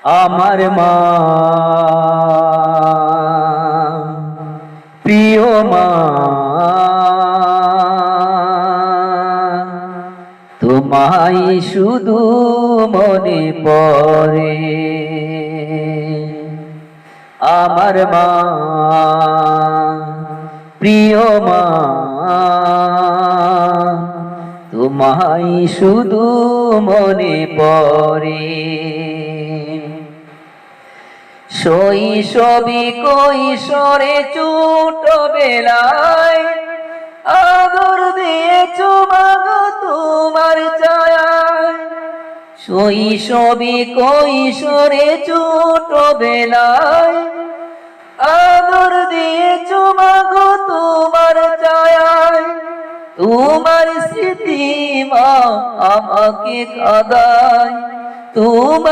আমার মা, প্রিয় মা, তোমায় শুধু মনে পড়ে। আমার মা, প্রিয় মা, তোমায় শুধু মনে পড়ে। শৈশবে কৈশোরে ছোটবেলায় আদর দিয়েছো মাগো তোমার ছায়ায়। শৈশবে কৈশোরে ছোটবেলায় আদর দিয়েছো মাগো তোমার ছায়ায়। তোমার স্মৃতি মা আমাকে কাঁদায়, তোমার